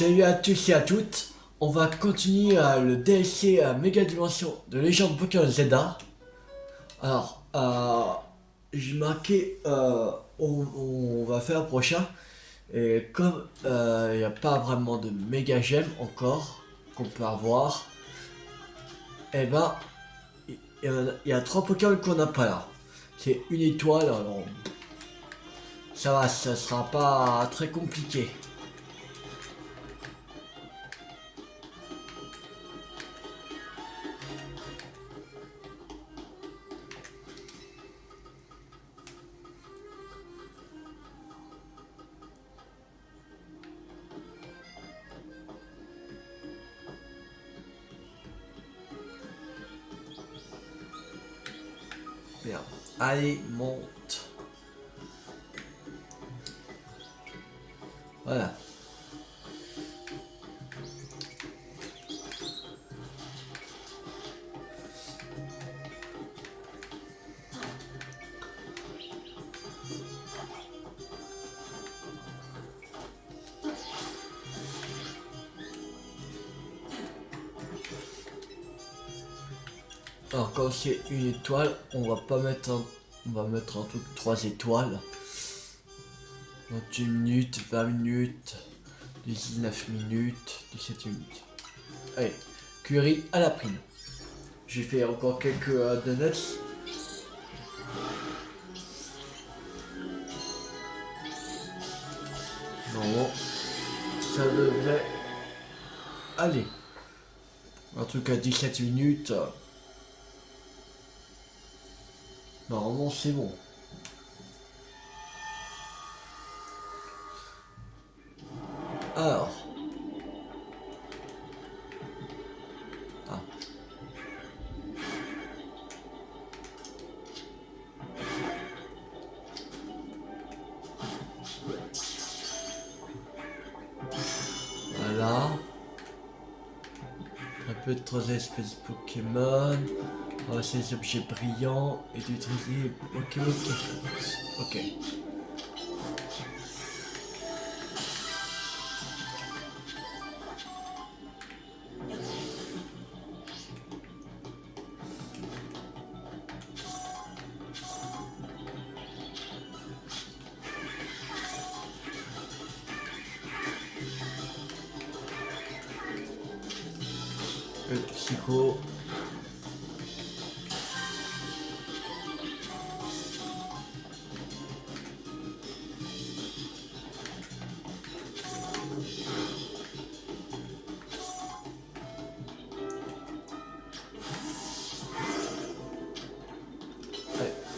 Salut à tous et à toutes, on va continuer le DLC à Méga Dimension de Légende Pokémon Zelda. Alors, j'ai marqué, on va faire le prochain, et comme il n'y a pas vraiment de méga gemme encore qu'on peut avoir, et ben il y a 3 Pokémon qu'on n'a pas là. C'est une étoile, alors ça va, ça sera pas très compliqué. Merde. Allez, monte. Voilà. Alors quand c'est une étoile, on va pas mettre on va mettre un truc 3 étoiles. 28 minutes, 20 minutes, 19 minutes, 17 minutes. Allez, curry à la prime. J'ai fait encore quelques donuts. Non, ça devrait aller. Un truc à 17 minutes. Normalement c'est bon. Alors. Ah. Voilà. Un peu de 3 espèces de Pokémon. Ces objets brillants et d'utiliser les Pokémon qui flottent. Ok. Le psycho.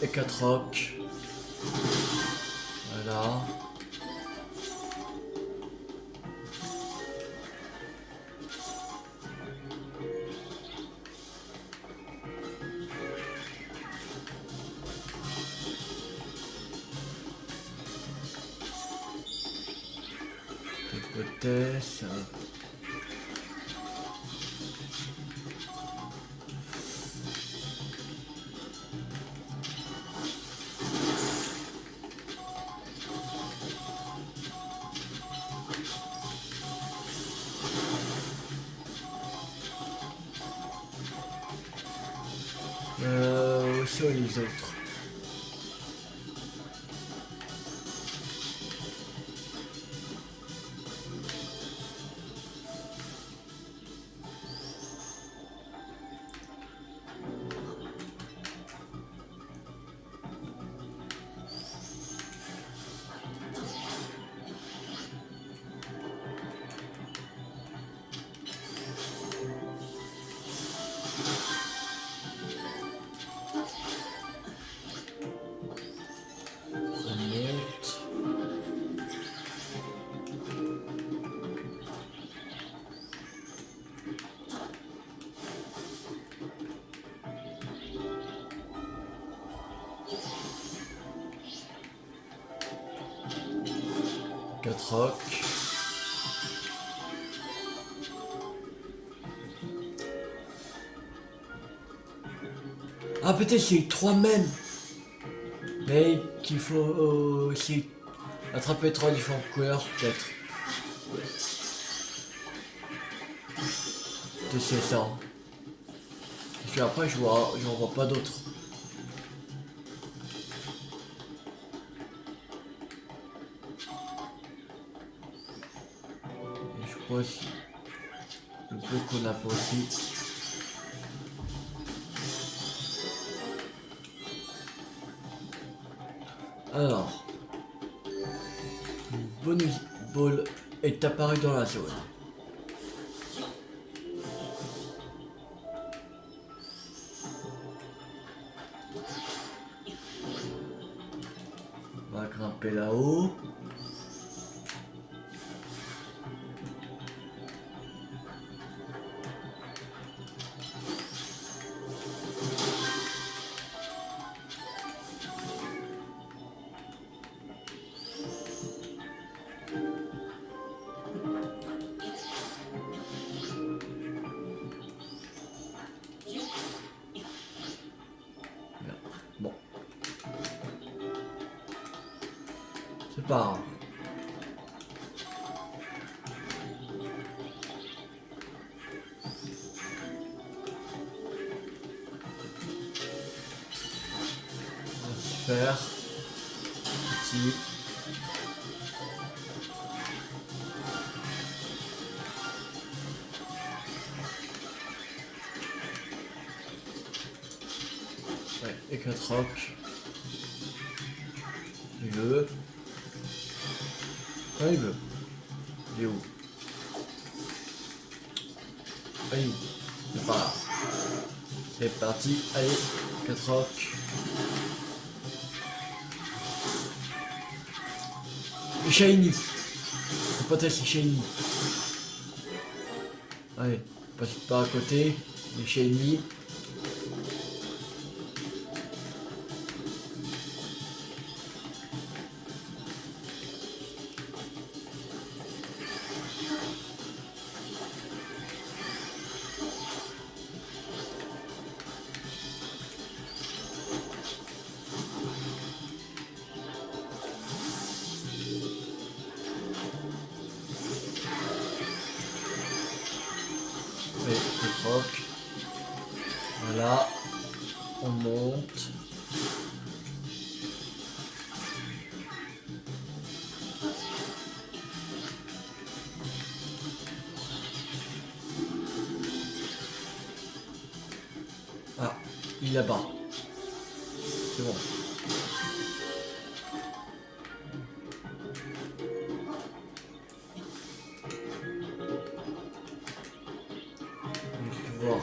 Et 4 rocs. Voilà. De côté, ça. Où sont les autres? On monte. Quatre rocs. Ah peut-être c'est les 3 mêmes. Mais qu'il faut aussi attraper 3 différentes couleurs peut-être. que c'est ça. Parce qu'après, j'en vois pas d'autres. Et je crois aussi le peu qu'on a pas aussi. Alors, une bonus ball est apparue dans la zone. On va grimper là-haut. Bon, c'est pas grave. On va se faire petit. Ouais, et 4 rocs. Il veut. Quand il veut. Il est où? Allez, c'est pas grave. C'est parti, allez, 4 rocs. Et shiny. Faut pas tester shiny. Allez, passe par à côté. Les shiny. Allez, 4 rocs. Voilà. On monte. Ah, il est là-bas. C'est bon. On va voir.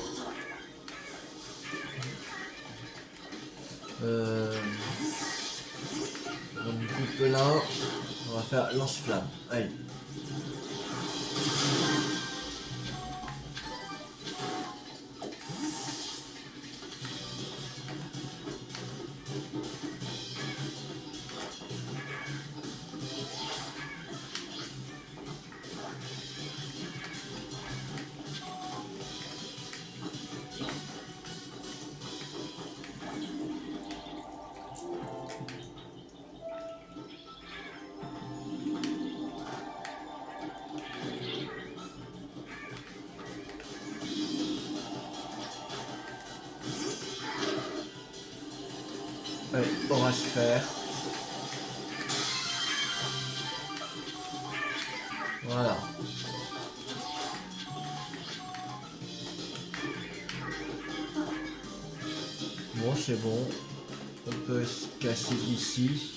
On coupe là. On va faire lance-flamme. Allez. Allez, on va se faire. Voilà. Bon, c'est bon. On peut se casser d'ici.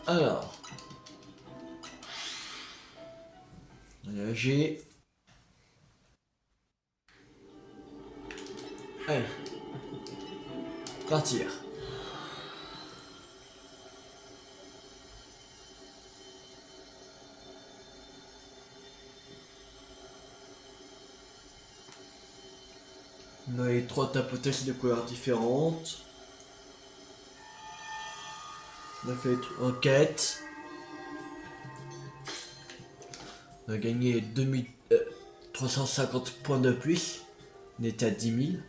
Alors. J'ai. Allez. Partir. On a les 3 tapotages de couleurs différentes. On a fait 3 quêtes. On a gagné 350 points de plus. On était à 10 000.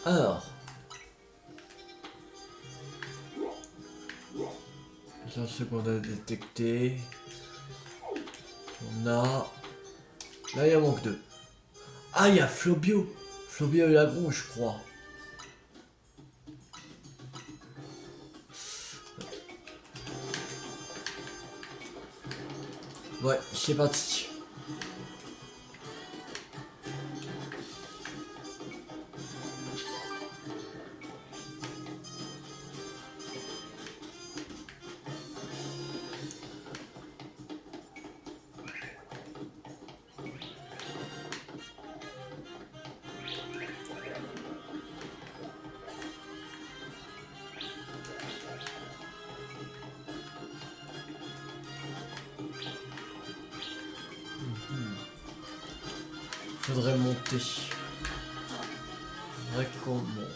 Alors. C'est ce qu'on a détecté. On a... Là, il en manque 2. Ah, il y a Flobio. Flobio et Lagron, je crois. Ouais, c'est parti. Faudrait monter. Faudrait qu'on monte.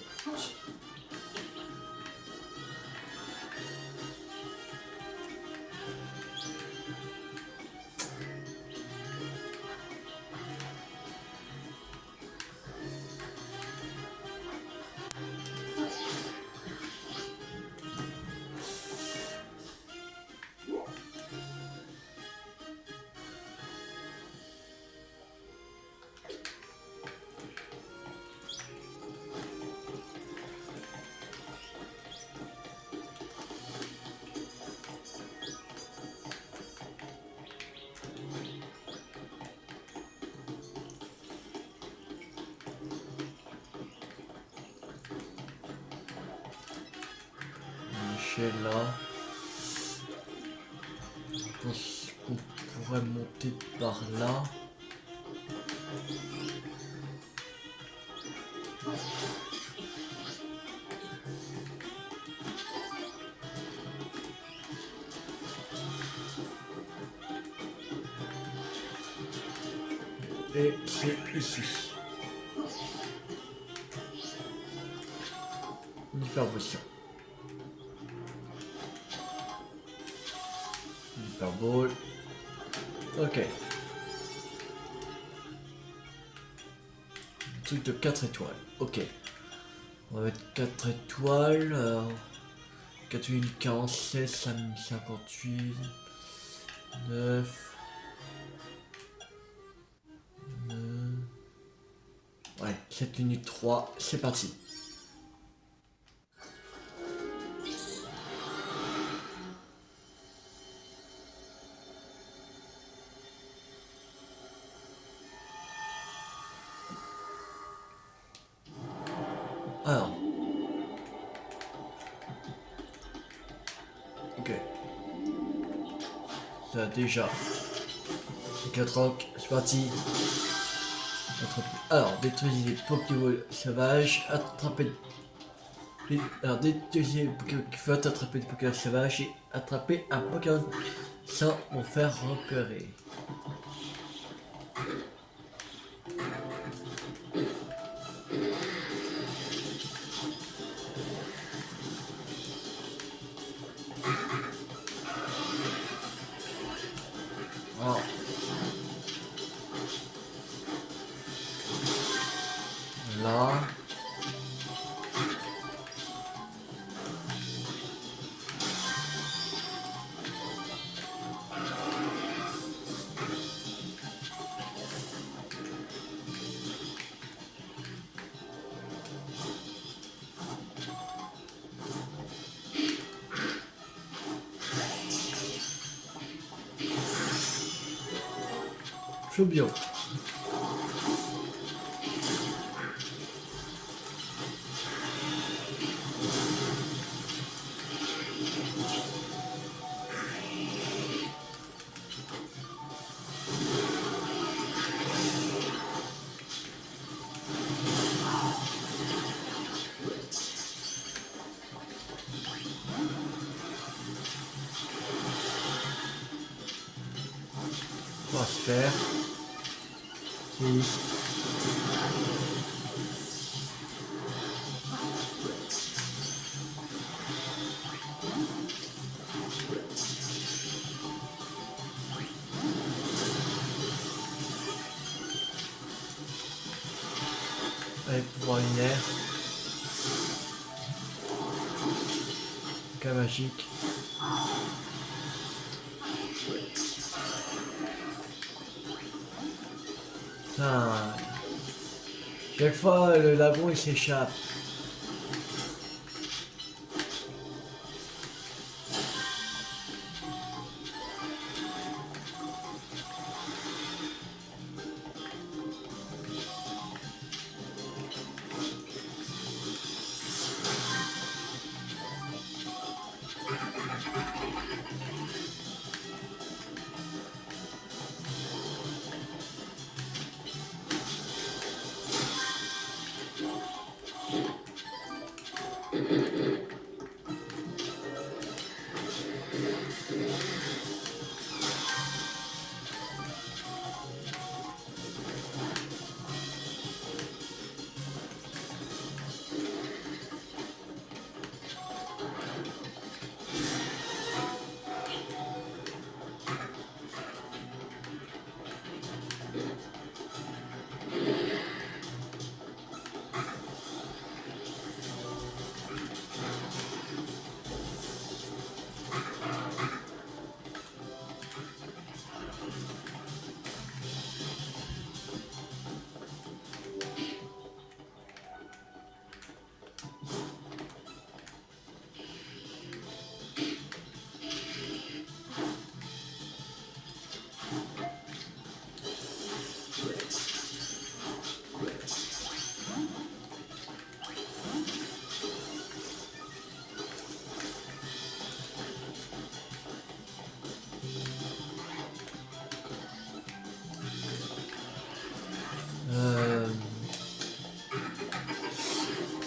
Là. Je pense qu'on pourrait monter par là. Et c'est ici. Une hyper potion. Hyper ball. Ok. Un truc de 4 étoiles. Ok. On va mettre 4 étoiles. Alors, 41, 47, 58, 9. Ouais, 7 minutes 3, c'est parti. Alors. Ok. Ça déjà. 4 rocs, c'est parti. Alors, détruisez les Pokéballs sauvages, attraper... Alors, détruisez les Pokémon qui flottent, attraper des Pokémon sauvages et attraper un Pokémon sans vous faire repérer. Alors. Là. Flobio. On va se faire. Oui. Allez, pouvoir lunaire. Cas magique. Ah, chaque fois, le lagon il s'échappe.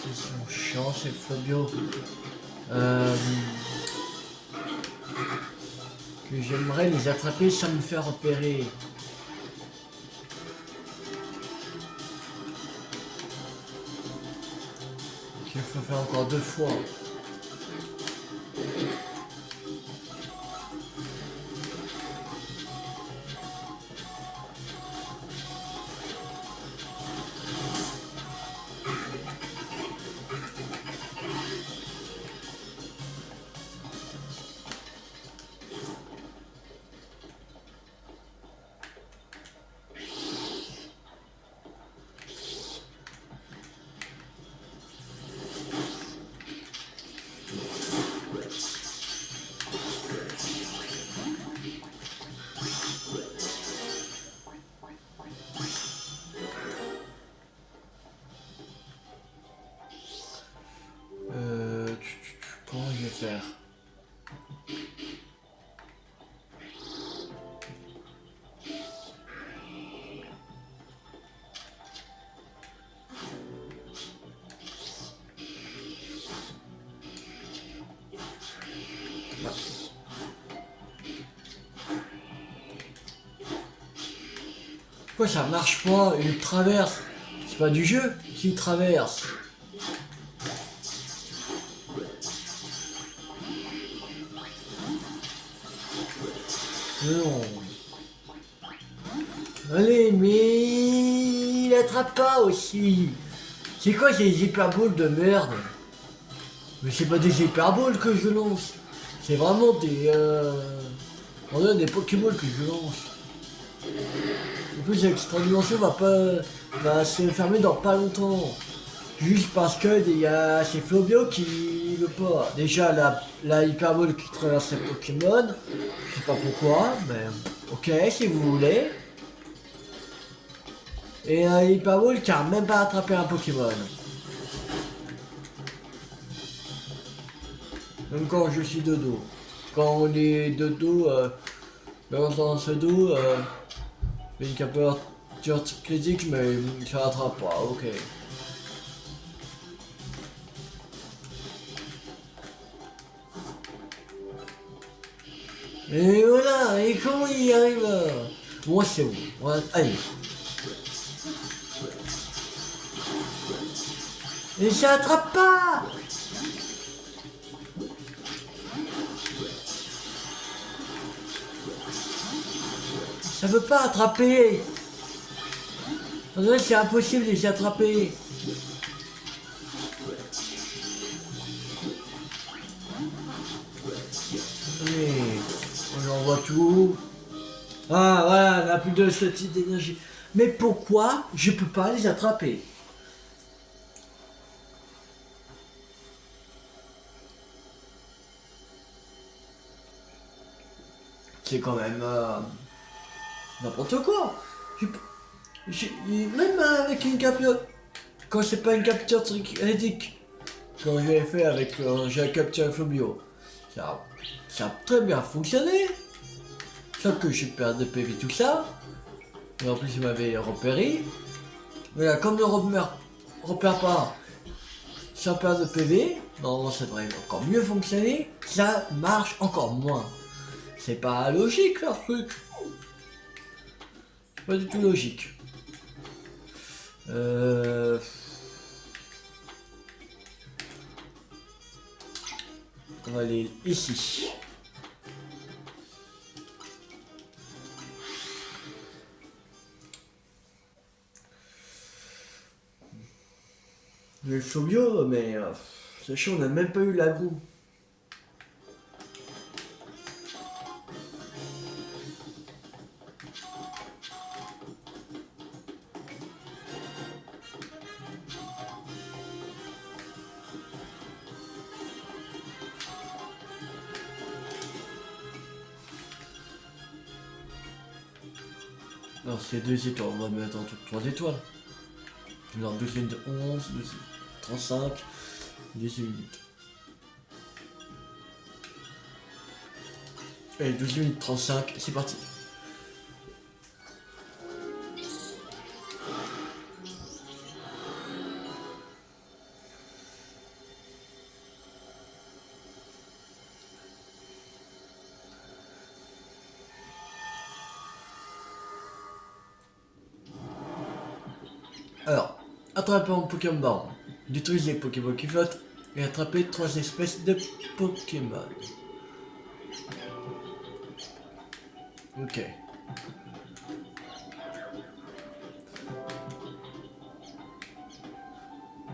Ils sont chiants ces Fabio. Que j'aimerais les attraper sans me faire repérer. Qu'il faut faire encore 2 fois. Comment je vais faire? Pourquoi ça marche pas? Il traverse. C'est pas du jeu s'il traverse. Non. Allez, mais il attrape pas aussi. C'est quoi ces hyperballs de merde? Mais c'est pas des hyperballs que je lance. C'est vraiment des on dirait des Pokémon que je lance. En plus l'extra dimension va se fermer dans pas longtemps. Juste parce que il y a ces Flobio qui veut pas. Déjà la hyperball qui traverse les Pokémon. Je sais pas pourquoi, mais ok si vous voulez. Et un hyperball qui a même pas attrapé un Pokémon. Même quand je suis de dos. Quand on est de dos, dans ce dos, une capeur critique, mais ça attrape pas, ok. Et voilà, et comment il y arrive Moi c'est bon, voilà, allez. Et ça attrape pas. Ça veut pas attraper. C'est impossible de les attraper. Allez, on envoie tout. Ah voilà, on a plus de ce type d'énergie. Mais pourquoi je peux pas les attraper? C'est quand même n'importe quoi. Même avec une capture, quand c'est pas une capture critique, quand je l'ai fait avec j'ai capturé Flobio, ça a très bien fonctionné. Sauf que je perds de PV tout ça. Et en plus il m'avait repéré. Mais là, comme ne repère pas sans perdre de PV, non, ça devrait encore mieux fonctionner. Ça marche encore moins. C'est pas logique leur truc. Pas du tout logique. On va aller ici. Le Fobio, mais c'est chaud, on n'a même pas eu la roue. Non, c'est 2 étoiles, on va mettre en tout 3 étoiles. Alors 12 minutes 11, 12 35, 18 minutes. Allez, 12 minutes 35, c'est parti. Alors, attraper un Pokémon Baron, détruire les Pokémon qui flottent et attraper 3 espèces de Pokémon. Ok.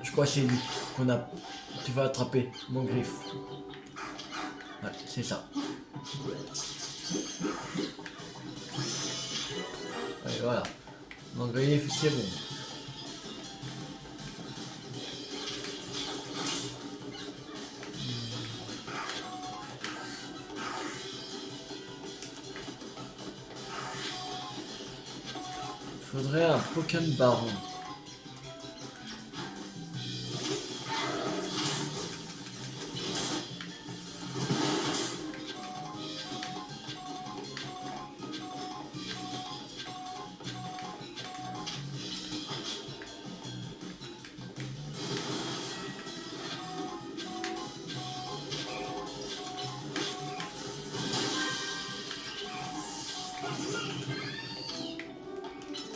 Je crois que c'est lui qu'on a. Tu vas attraper mon griffe. Ouais, c'est ça. Allez, voilà. Mon griffe, c'est bon. Faudrait un Pokémon Baron.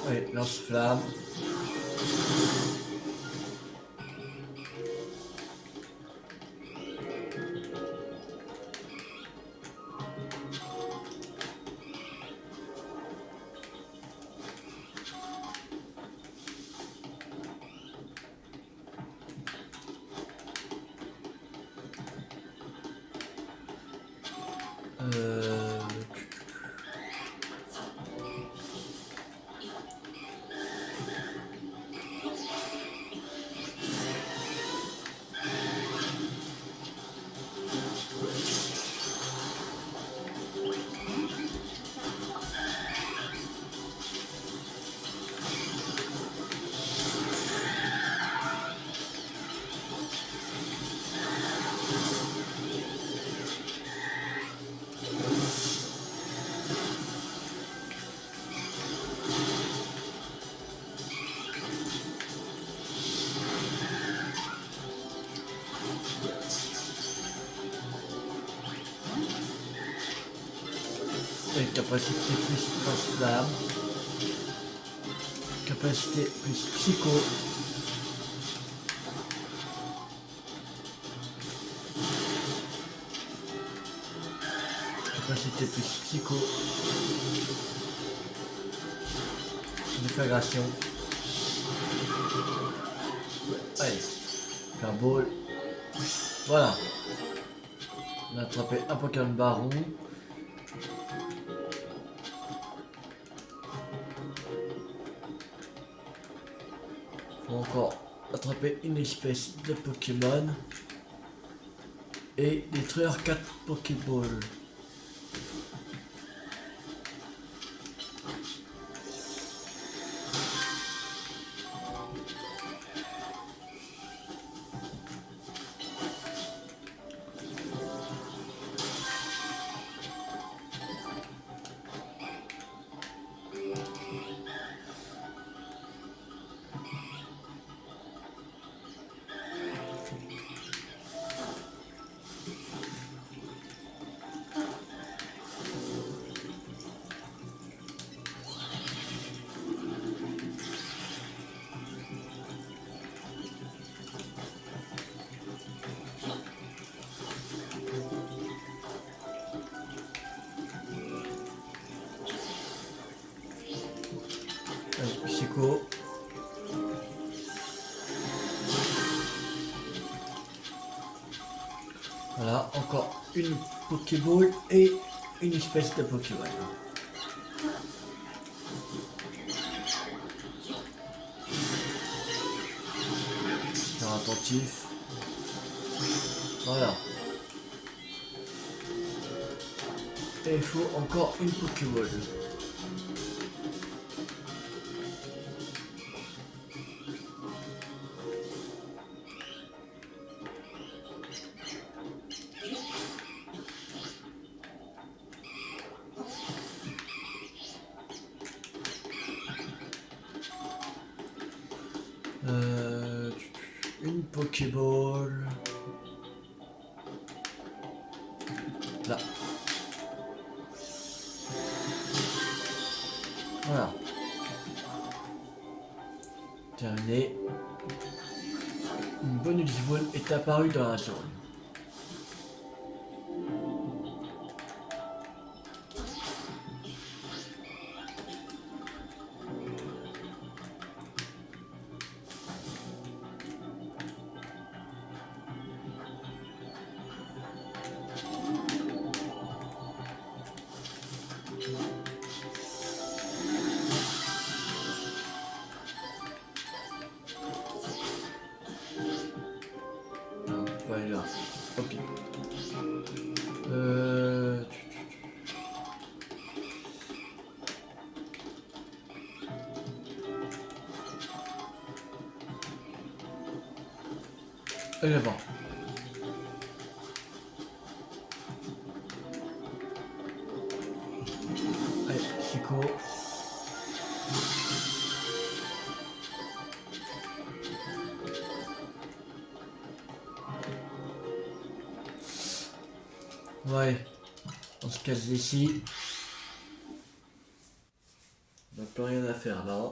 Allez, lance-flamme. Euh... Et capacité plus lance-flamme. Capacité plus psycho. Capacité plus psycho. Déflagration. Allez. Carball. Voilà. On a attrapé un Pokémon Baron. Encore attraper une espèce de Pokémon et détruire 4 Pokéballs. Psycho. Voilà, encore une Pokéball et une espèce de Pokémon. Faire attentif. Voilà. Et il faut encore une Pokéball. Une Pokéball. Là. Voilà. Terminé. Une bonne Ultiball est apparue dans la zone. Non, pas là. Ok. Elle est bon. Allez, Chico. Ouais, on se casse d'ici. On n'a plus rien à faire là.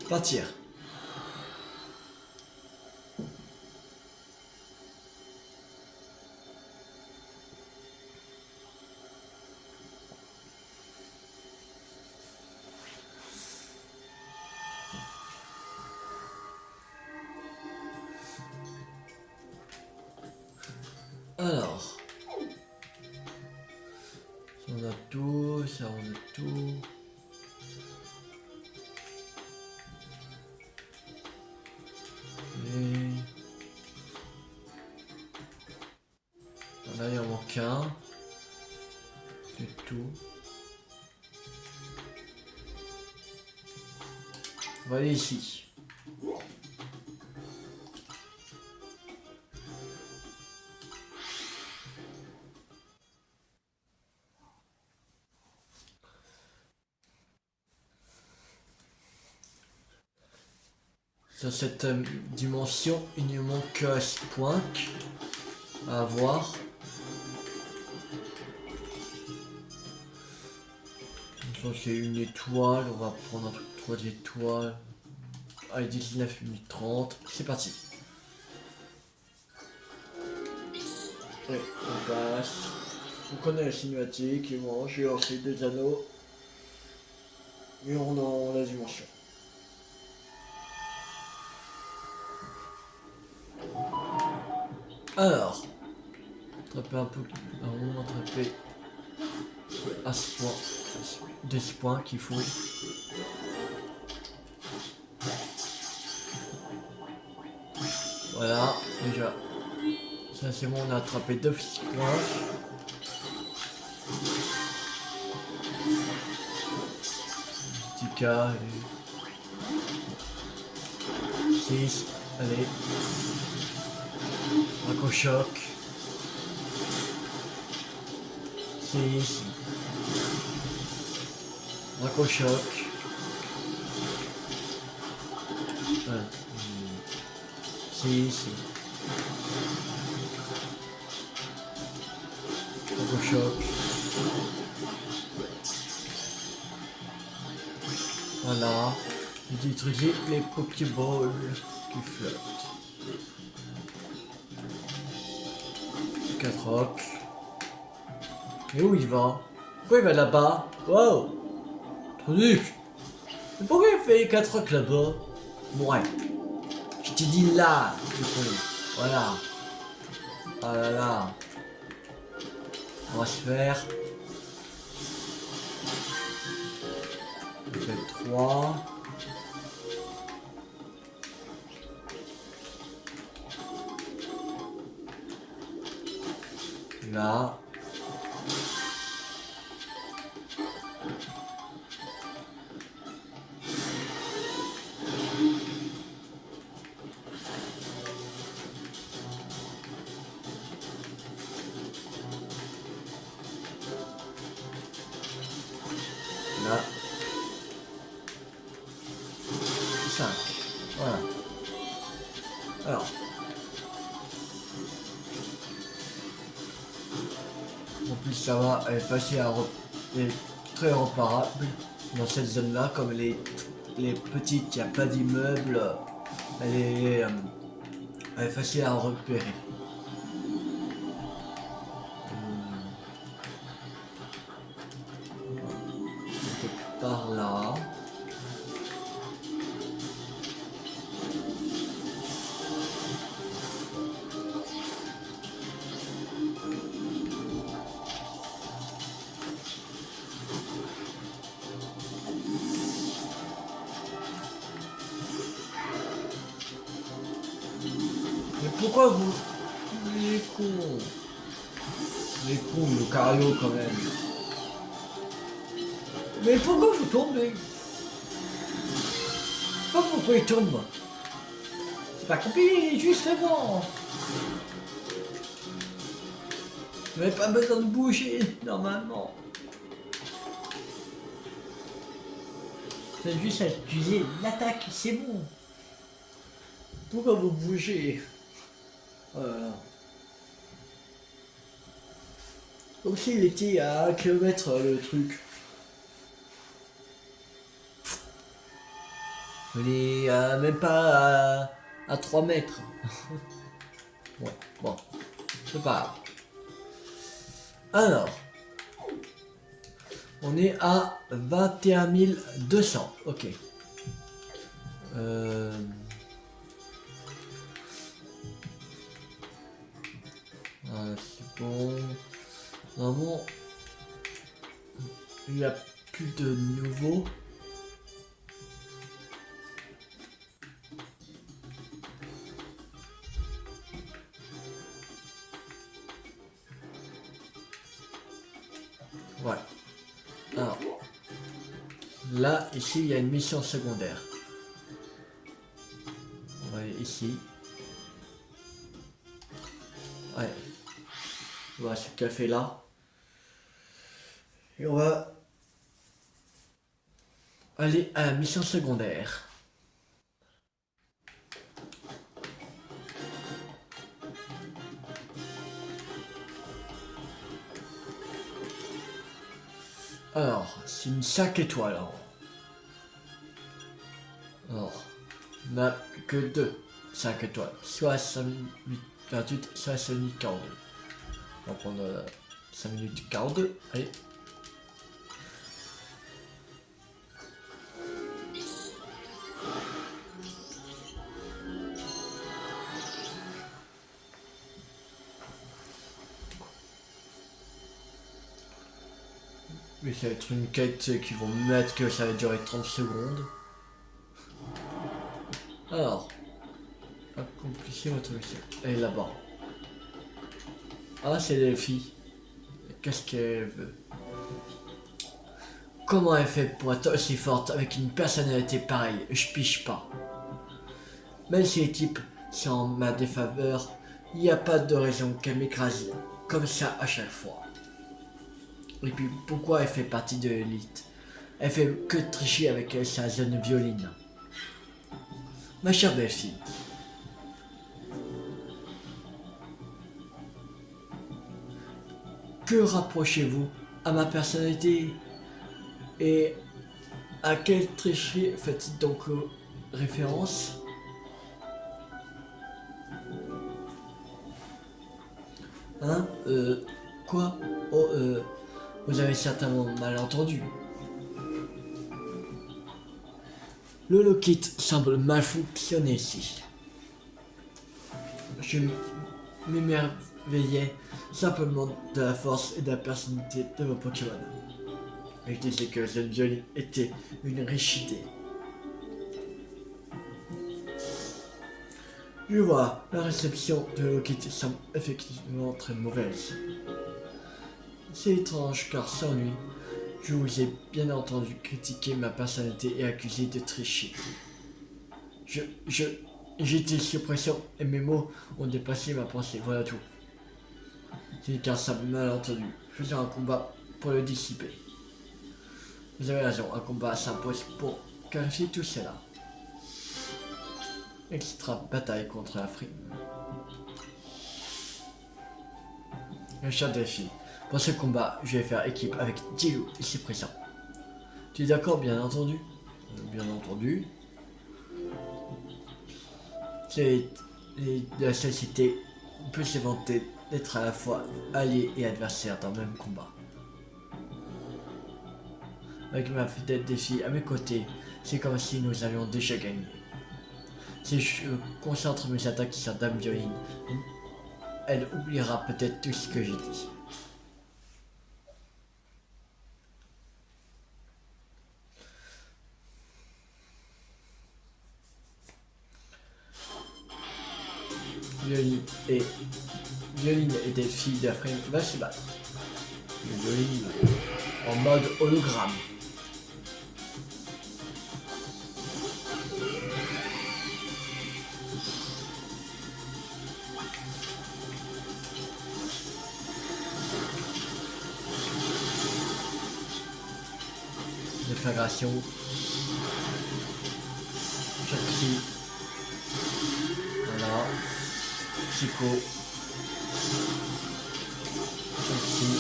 Partir. Alors, ça on a tout, ça on a tout. Et... Là il en manque un. C'est tout. On va aller ici. Sur cette dimension, il ne manque Spoink à avoir. Je pense qu'il y a une étoile, on va prendre un truc 3 étoiles. Allez, 19 minutes 30, c'est parti. Ouais, on passe. On connaît la cinématique, et moi j'ai lancé 2 anneaux. Et on dans la dimension. Alors, attraper un peu, attraper à ce point, de ce point qu'il faut. Voilà, déjà. Ça c'est bon, on a attrapé 2 points. Petit cas. 6, allez. Racochoc. 6. Racochoc. 6. Racochoc. Voilà. J'ai utilisé les Pokéballs qui flottent. 4 rocs. Et où il va? Pourquoi il va là-bas? Wow! Truc! Mais pourquoi il fait les 4 rocs là-bas? Ouais. Je t'ai dit là, du coup. Voilà. Ah là là. On va se faire. On fait 3. Là. Là. 5. Voilà. Alors. En plus ça va être facile à et très reparable dans cette zone là, comme les petites, il n'y a pas d'immeuble, elle est facile à repérer. Par là. Mais pourquoi vous... Les cons. Les cons, le cario quand même. Mais pourquoi vous tombez? Je sais pas pourquoi il tombe. C'est pas compliqué, il est juste devant. Vous n'avez pas besoin de bouger, normalement. Vous avez juste à utiliser l'attaque, c'est bon. Pourquoi vous bougez? Voilà. Comme s'il était à 1 km le truc. Il est même pas à 3 mètres. Ouais, bon, c'est pas grave. Alors, on est à 21 200. Ok. C'est bon. Normalement, il n'y a plus de nouveau. Ouais. Alors, là, ici, il y a une mission secondaire. On va aller ici. Ouais. Voilà ce café là. Et on va aller à la mission secondaire. Alors, c'est une 5 étoiles. Alors, on n'a que 2 5 étoiles. Soit 5 minutes 28, soit 5 minutes 42. On va prendre 5 minutes 42. Allez. Mais ça va être une quête qui vont mettre que ça va durer 30 secondes. Alors, accomplissez votre mission. Elle est là-bas. Ah, c'est Delphi. Qu'est-ce qu'elle veut? Comment elle fait pour être aussi forte avec une personnalité pareille? Je piche pas. Même si les types sont en ma défaveur, il n'y a pas de raison qu'elle m'écrase comme ça à chaque fois. Et puis pourquoi elle fait partie de l'élite? Elle fait que tricher avec sa jeune violine. Ma chère Delphi. Que rapprochez-vous à ma personnalité? Et à quelle tricherie faites-il donc référence? Hein? Quoi? Oh, vous avez certainement mal entendu. Le lockit semble mal fonctionner ici. Je m'émerveillais simplement de la force et de la personnalité de vos Pokémon. Et je disais que cette violine était une riche idée. Je vois, la réception de Lockit semble effectivement très mauvaise. C'est étrange car sans lui, je vous ai bien entendu critiquer ma personnalité et accuser de tricher. J'étais sous pression et mes mots ont dépassé ma pensée, voilà tout. C'est car ça m'a mal entendu. Faisons un combat pour le dissiper. Vous avez raison, un combat s'impose pour clarifier tout cela. Extra bataille contre la frime. Le chat défi. Pour ce combat, je vais faire équipe avec Dilou, ici présent. Tu es d'accord, bien entendu? Bien entendu. La société peut se vanter d'être à la fois allié et adversaire dans le même combat. Avec ma fidèle défi à mes côtés, c'est comme si nous avions déjà gagné. Si je concentre mes attaques sur Dame Violine, elle oubliera peut-être tout ce que j'ai dit. Violine et Delphi d'Afrique va se battre. Violine en mode hologramme. Déflagration. Jackie. Voilà. Psycho. Jackie.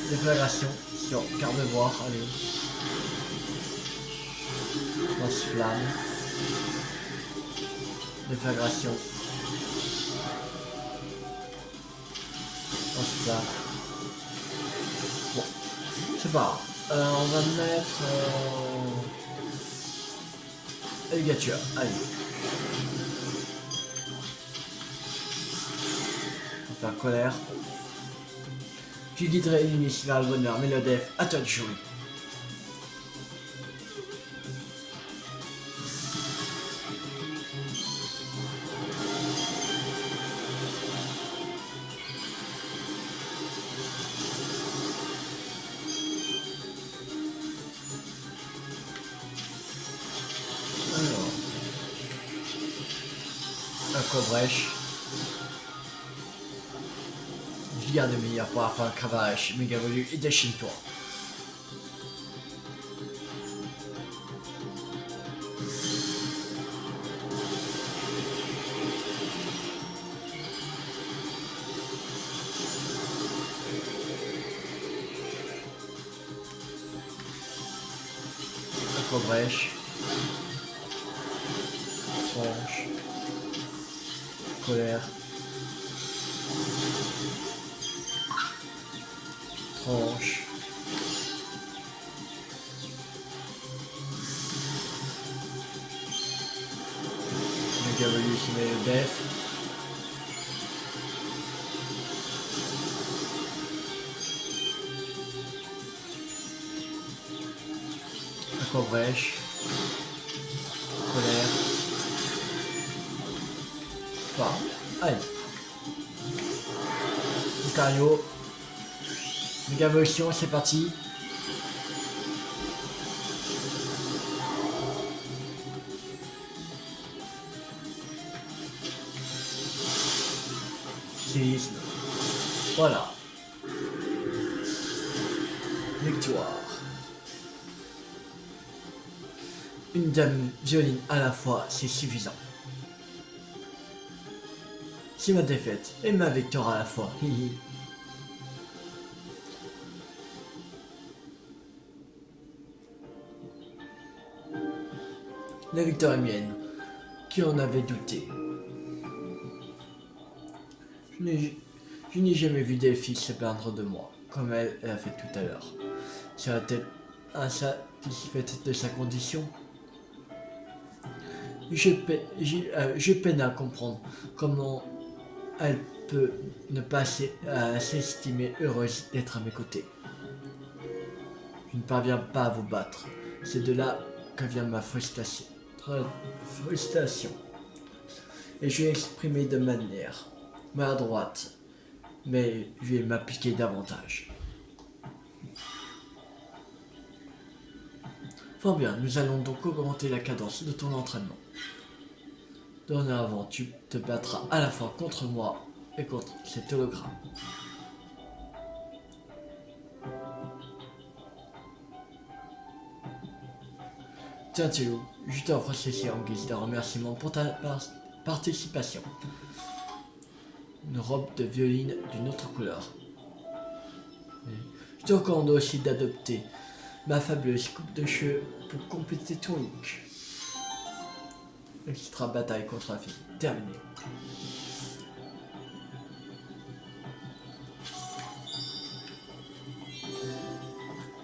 Déflagration sur Carnivore, allez. Lance-flamme. Déflagration. Lance-flamme. Bon, c'est pas grave. On va mettre Alligator, allez. On va faire colère. Tu guiderais l'ennemi vers le bonheur, mais le def, à toi de jouer. Alors, Aquabrèche. Giga de meilleur pour faire un Cravache, méga volu et déchine-toi. Aquabrèche. Tronche. Colère. Tranche. Méga volu qui met le def. Aquabrèche. Colère. Enfin, allez. Lucario. Méga Évolution, c'est parti. Séisme. Voilà. Victoire. Une dame violine à la fois, c'est suffisant. C'est ma défaite et ma victoire à la fois. La victoire est mienne. Qui en avait douté? Je n'ai jamais vu Delphi se plaindre de moi, comme elle l'a fait tout à l'heure. Serait-elle insatisfaite de sa condition? Je peine à comprendre comment elle peut ne pas s'estimer heureuse d'être à mes côtés. Je ne parviens pas à vous battre. C'est de là que vient ma frustration. Et je vais exprimer de manière maladroite, mais je vais m'appliquer davantage. Fort bien, nous allons donc augmenter la cadence de ton entraînement. Dorénavant, tu te battras à la fois contre moi et contre cet hologramme. Tiens Théo, je t'offre ceci en guise de remerciement pour ta participation. Une robe de violine d'une autre couleur. Je te recommande aussi d'adopter ma fabuleuse coupe de cheveux pour compléter ton look. Extra bataille contre la fille. Terminé.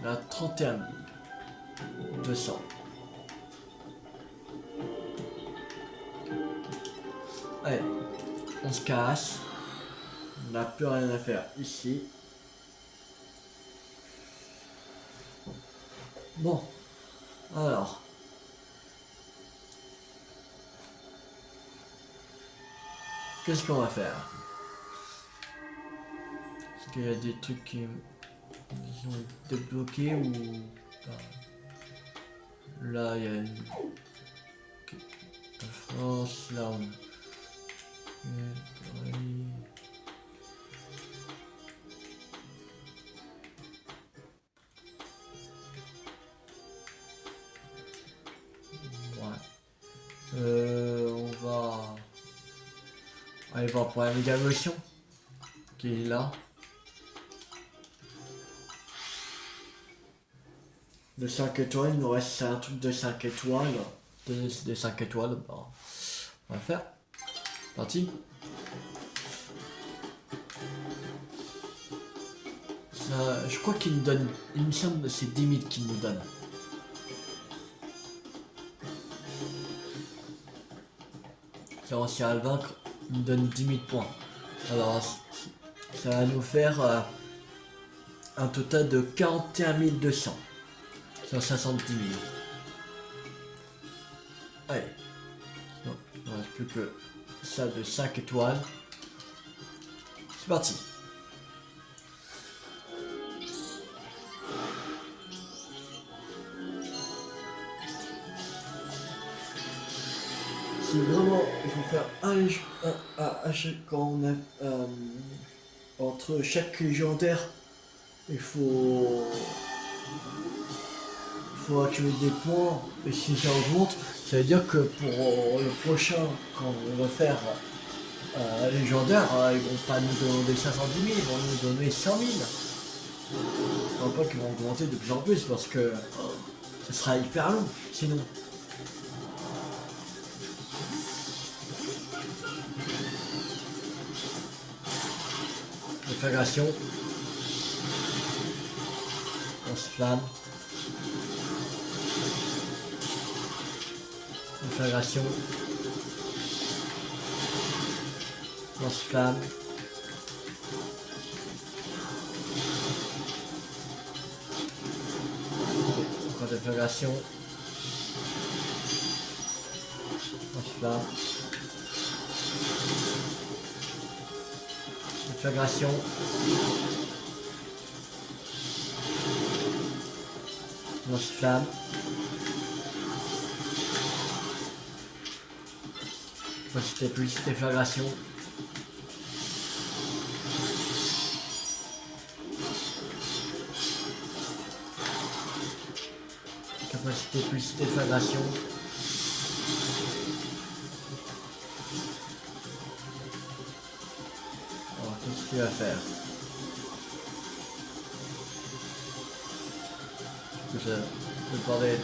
La 31 200. Allez, on se casse. On n'a plus rien à faire ici. Bon, alors. Qu'est-ce qu'on va faire? Est-ce qu'il y a des trucs qui sont débloqués ou pas? Là, il y a une force, là on... on va aller voir pour la méga motion qui est là. De 5 étoiles, il nous reste un truc de 5 étoiles. De 5 étoiles, bah, on va faire. Parti. Ça, je crois qu'il nous donne, il me semble que c'est 10 000 qu'il nous donne. Si on réussit à le vaincre, il nous donne 10 000 points. Alors, ça va nous faire un total de 41 200. Sur 70 000. Allez. Non, il ne reste plus que ça de 5 étoiles. C'est parti. Si vraiment il faut faire quand on a entre chaque légendaire, il faut accumuler des points, et si ça augmente, ça veut dire que pour le prochain, quand on va faire légendaire, ils vont pas nous demander 510 000, ils vont nous donner 100 000. Je vois pas qu'ils vont augmenter de plus en plus parce que ça sera hyper long sinon. Déflagration. On se flamme. Déflagration. Lance-flamme. Encore déflagration. Lance-flamme. Déflagration. Lance-flamme. Capacité plus, déflagration. Capacité plus, déflagration. Alors, qu'est-ce qu'il va faire? Le bordel.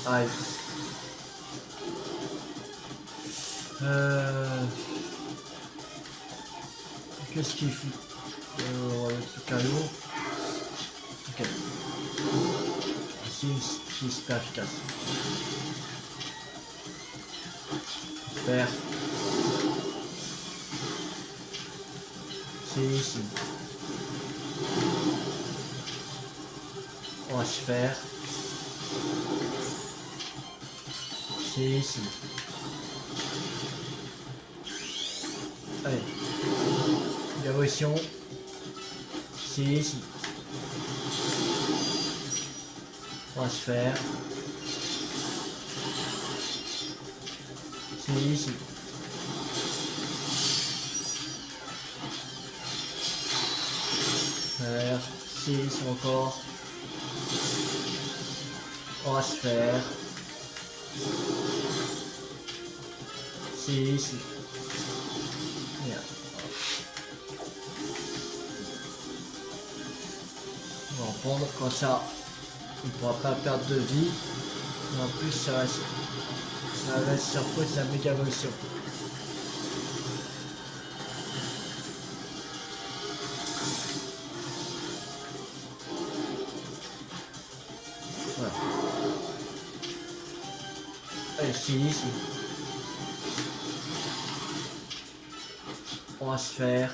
Aïe. Qu'est-ce qu'il fout? Le truc à l'eau. Ok. C'est super efficace. Faire. C'est ici. On va se faire. C'est ici. Allez. Dévotion. C'est ici. On va se faire. C'est ici. Faire. C'est ici encore. On va se faire. C'est ici. Bien. On va en prendre comme ça. On ne pourra pas perdre de vie. Et en plus ça va surpose la méga évolution. Voilà. Allez, c'est ici. On va se faire.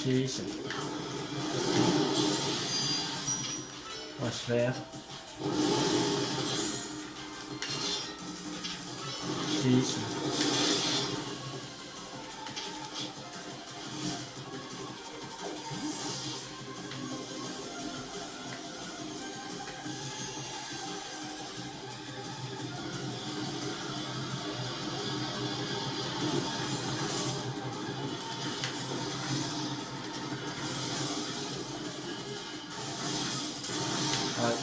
C'est ici. On va se faire. C'est ici. Ouais.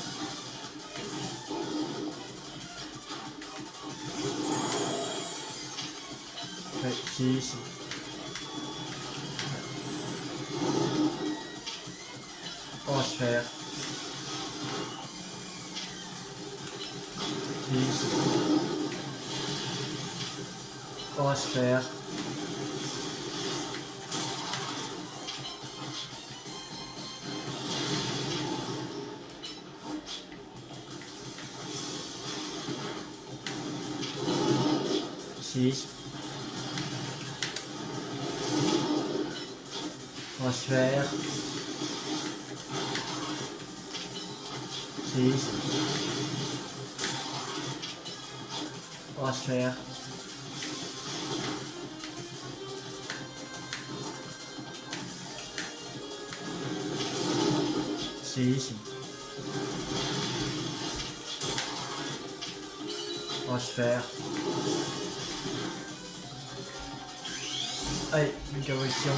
Ouais, c'est ici. On va se faire. C'est ici. On va se faire. C'est ici. On va se faire. C'est ici. On va se faire. C'est ici. On va se faire. Allez, une correction.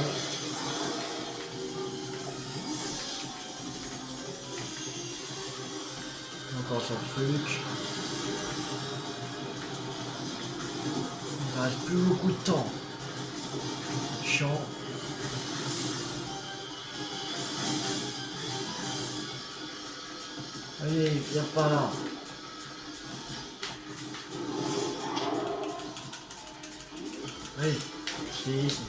Encore sur le truc. Il ne reste plus beaucoup de temps. Chiant. Allez, viens pas là. Allez, c'est ici.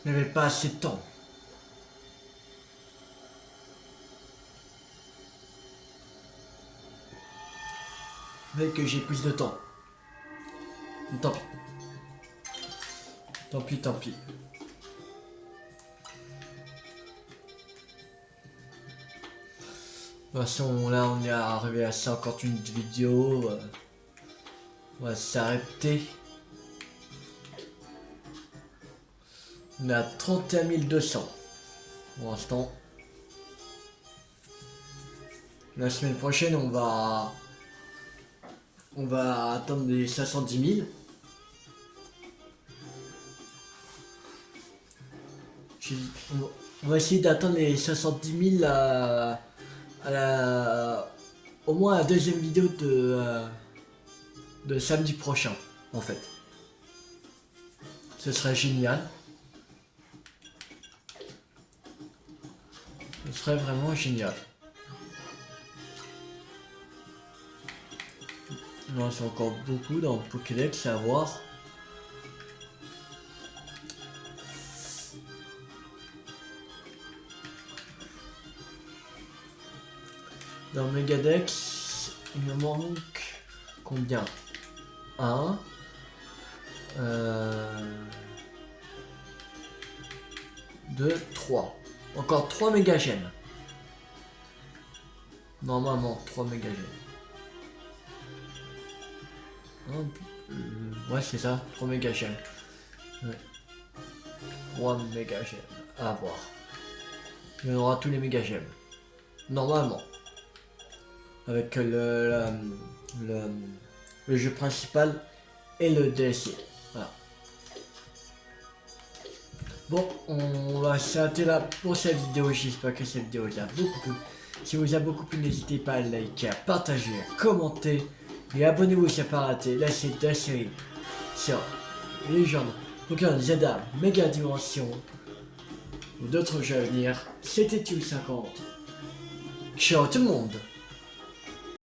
Il n'y avait pas assez de temps. Mais que j'ai plus de temps. Tant pis. Tant pis, tant pis. De toute façon, là, on est arrivé à 51 vidéos. On va s'arrêter. On est à 31 200 pour l'instant. La semaine prochaine, on va atteindre les 510 000. On va essayer d'atteindre les 70 000 au moins la deuxième vidéo de samedi prochain, en fait. Ce serait génial. Ce serait vraiment génial. Il en reste encore beaucoup dans le Pokédex à voir. Dans Megadex, il me manque combien? 1 2, 3. Encore 3 mégagemmes. Normalement, 3 mégagemmes. Ouais, c'est ça, 3 mégagemmes. Ouais. 3 mégagemmes à avoir. Il y en aura tous les mégagemmes. Normalement. Avec le jeu principal et le DLC. Voilà. Bon, on va s'arrêter là pour cette vidéo. J'espère que cette vidéo vous a beaucoup plu. Si vous a beaucoup plu, n'hésitez pas à liker, à partager, à commenter. Et abonnez-vous si ce n'est pas raté. Laissez la série sur Légende, Pokémon Zelda, Mega Dimension ou d'autres jeux à venir. C'était Tulle50. Ciao tout le monde!